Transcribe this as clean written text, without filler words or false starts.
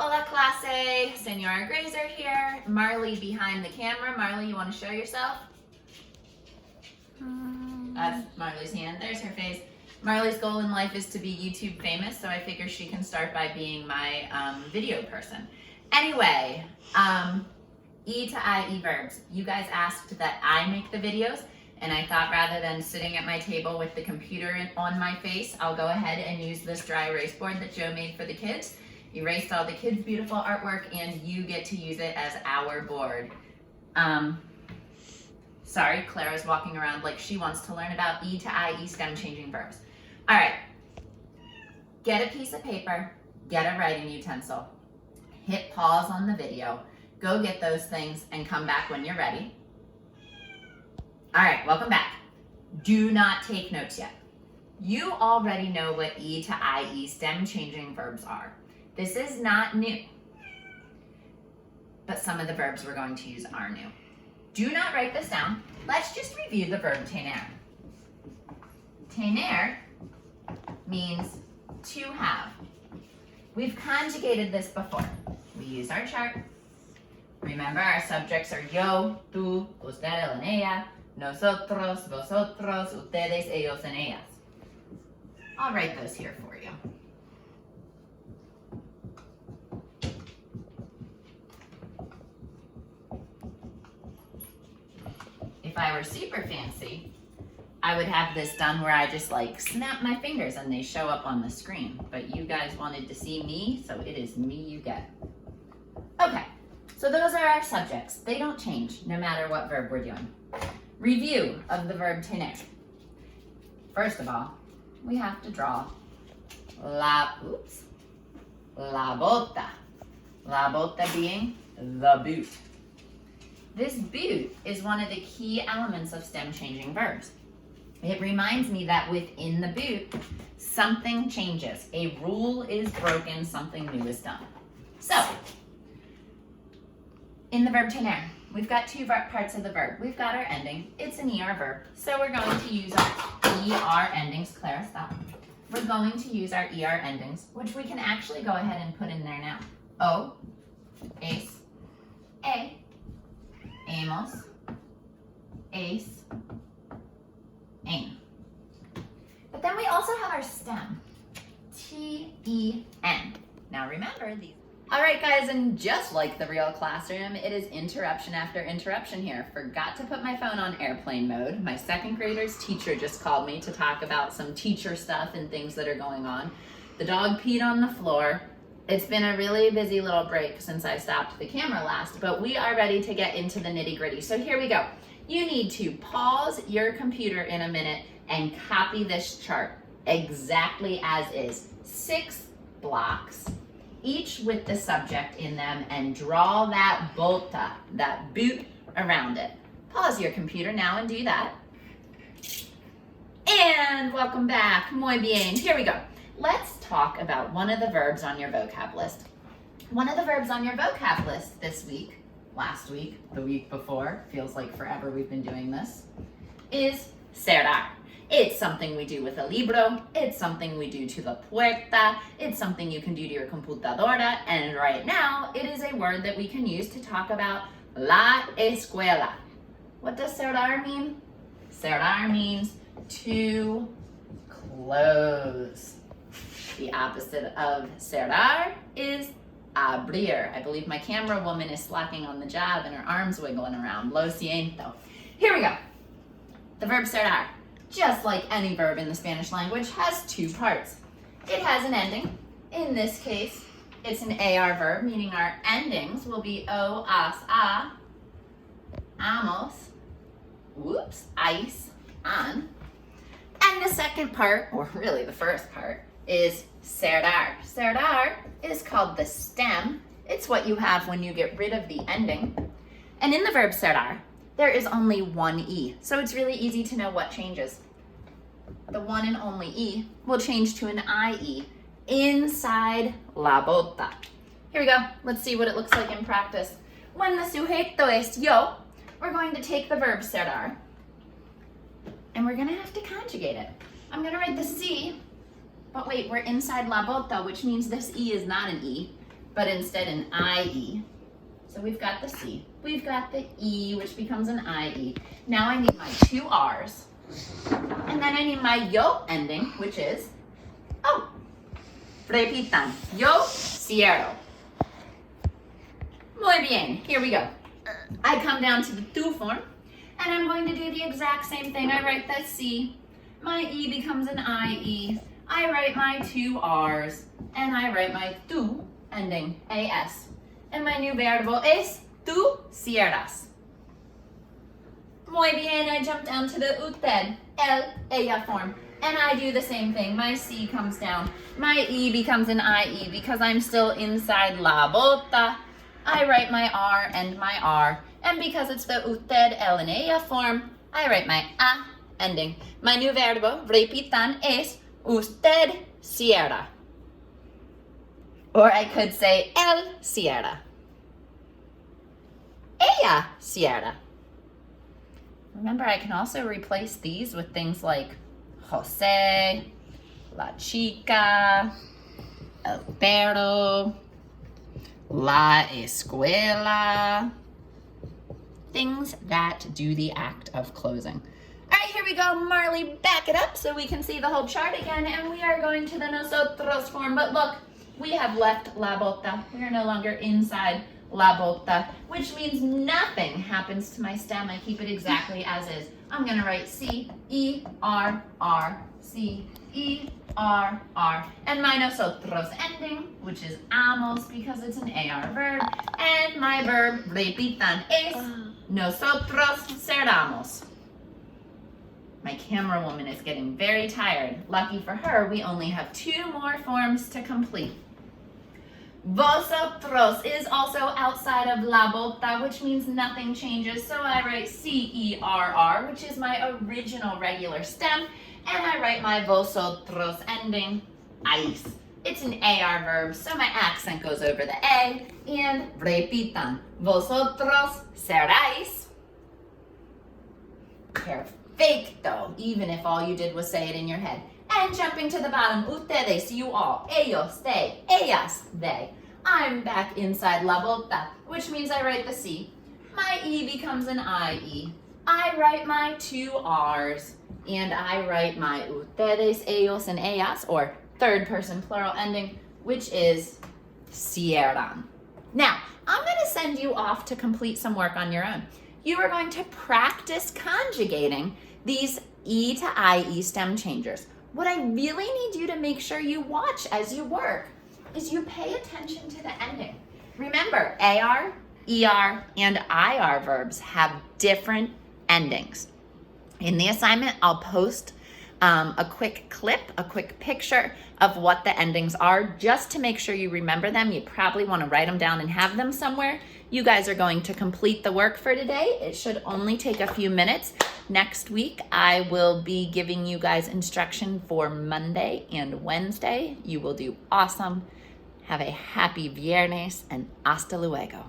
Hola clase, Senora Grazer here. Marley behind the camera. Marley, you want to show yourself? That's Marley's hand. There's her face. Marley's goal in life is to be YouTube famous, so I figure she can start by being my video person. Anyway, E to IE verbs. You guys asked that I make the videos, and I thought rather than sitting at my table with the computer on my face, I'll go ahead and use this dry erase board that Joe made for the kids. Erased all the kids' beautiful artwork, and you get to use it as our board. Sorry, Clara's walking around like she wants to learn about E to IE stem changing verbs. All right, get a piece of paper, get a writing utensil, hit pause on the video, go get those things and come back when you're ready. All right, welcome back. Do not take notes yet. You already know what E to IE stem changing verbs are. This is not new, but some of the verbs we're going to use are new. Do not write this down. Let's just review the verb tener. Tener means to have. We've conjugated this before. We use our chart. Remember, our subjects are yo, tú, usted, él, and ella, nosotros, vosotros, ustedes, ellos, and ellas. I'll write those here for you. If I were super fancy, I would have this done where I just like snap my fingers and they show up on the screen. But you guys wanted to see me, so it is me you get. Okay, so those are our subjects. They don't change no matter what verb we're doing. Review of the verb tener. First of all, we have to draw la bota. La bota being the boot. This boot is one of the key elements of stem changing verbs. It reminds me that within the boot, something changes. A rule is broken, something new is done. So, in the verb tener, we've got two parts of the verb. We've got our ending. It's an ER verb. So we're going to use our ER endings. Clara, stop. We're going to use our ER endings, which we can actually go ahead and put in there now. O, es, a, hemos, es, ain. But then we also have our stem, T-E-N. Now remember these. All right, guys, and just like the real classroom, it is interruption after interruption here. Forgot to put my phone on airplane mode. My second grader's teacher just called me to talk about some teacher stuff and things that are going on. The dog peed on the floor. It's been a really busy little break since I stopped the camera last, but we are ready to get into the nitty-gritty. So here we go. You need to pause your computer in a minute and copy this chart exactly as is. 6 blocks, each with the subject in them, and draw that bota, that boot, around it. Pause your computer now and do that. And welcome back. Muy bien. Here we go. Let's talk about one of the verbs on your vocab list. One of the verbs on your vocab list this week, last week, the week before, feels like forever we've been doing this, is cerrar. It's something we do with a libro, it's something we do to the puerta, it's something you can do to your computadora, and right now, it is a word that we can use to talk about la escuela. What does cerrar mean? Cerrar means to close. The opposite of cerrar is abrir. I believe my camera woman is slacking on the job and her arms wiggling around. Lo siento. Here we go. The verb cerrar, just like any verb in the Spanish language, has 2 parts. It has an ending. In this case, it's an AR verb, meaning our endings will be o, as, a, amos, whoops, ice, an. And the second part, or really the first part, is cerrar. Cerrar is called the stem. It's what you have when you get rid of the ending. And in the verb cerrar, there is only one E. So it's really easy to know what changes. The one and only E will change to an IE inside la bota. Here we go. Let's see what it looks like in practice. When the sujeto es yo, we're going to take the verb cerrar and we're gonna have to conjugate it. I'm gonna write the C, but wait, we're inside la bota, which means this E is not an E. but instead an IE. So we've got the C, we've got the E, which becomes an IE. Now I need my 2 R's, and then I need my yo ending, which is O. Repitan, yo cierro. Muy bien, here we go. I come down to the tu form, and I'm going to do the exact same thing. I write the C, my E becomes an IE, I write my 2 R's, and I write my tu ending, AS. And my new variable is tú cierras. Muy bien, I jump down to the usted, él, ella form. And I do the same thing. My C comes down. My E becomes an IE because I'm still inside la bota. I write my R and my R. And because it's the usted, él, and ella form, I write my A ending. My new verbo, repitan, es usted cierra. Or I could say él cierra. Ella cierra. Remember, I can also replace these with things like José, la chica, el perro, la escuela. Things that do the act of closing. All right, here we go. Marley, back it up so we can see the whole chart again. And we are going to the nosotros form. But look, we have left la bota. We are no longer inside la bota, which means nothing happens to my stem. I keep it exactly as is. I'm going to write C-E-R-R, C-E-R-R. And my nosotros ending, which is amos because it's an AR verb. And my verb, repitan, es nosotros cerramos. My camera woman is getting very tired. Lucky for her, we only have 2 more forms to complete. Vosotros is also outside of la bota, which means nothing changes. So I write C-E-R-R, which is my original regular stem, and I write my vosotros ending, ais. It's an AR verb, so my accent goes over the A, and repitan, vosotros cerráis. Perfecto, even if all you did was say it in your head. And jumping to the bottom, ustedes, you all, ellos, they, ellas, they. I'm back inside la bota, which means I write the C. My E becomes an IE. I write my 2 R's, and I write my ustedes, ellos, and ellas, or third person plural ending, which is cierran. Now, I'm going to send you off to complete some work on your own. You are going to practice conjugating these E to IE stem changers. What I really need you to make sure you watch as you work is you pay attention to the ending. Remember, AR, ER, and IR verbs have different endings. In the assignment, I'll post a quick clip, a quick picture of what the endings are, just to make sure you remember them. You probably want to write them down and have them somewhere. You guys are going to complete the work for today. It should only take a few minutes. Next week, I will be giving you guys instruction for Monday and Wednesday. You will do awesome. Have a happy viernes and hasta luego.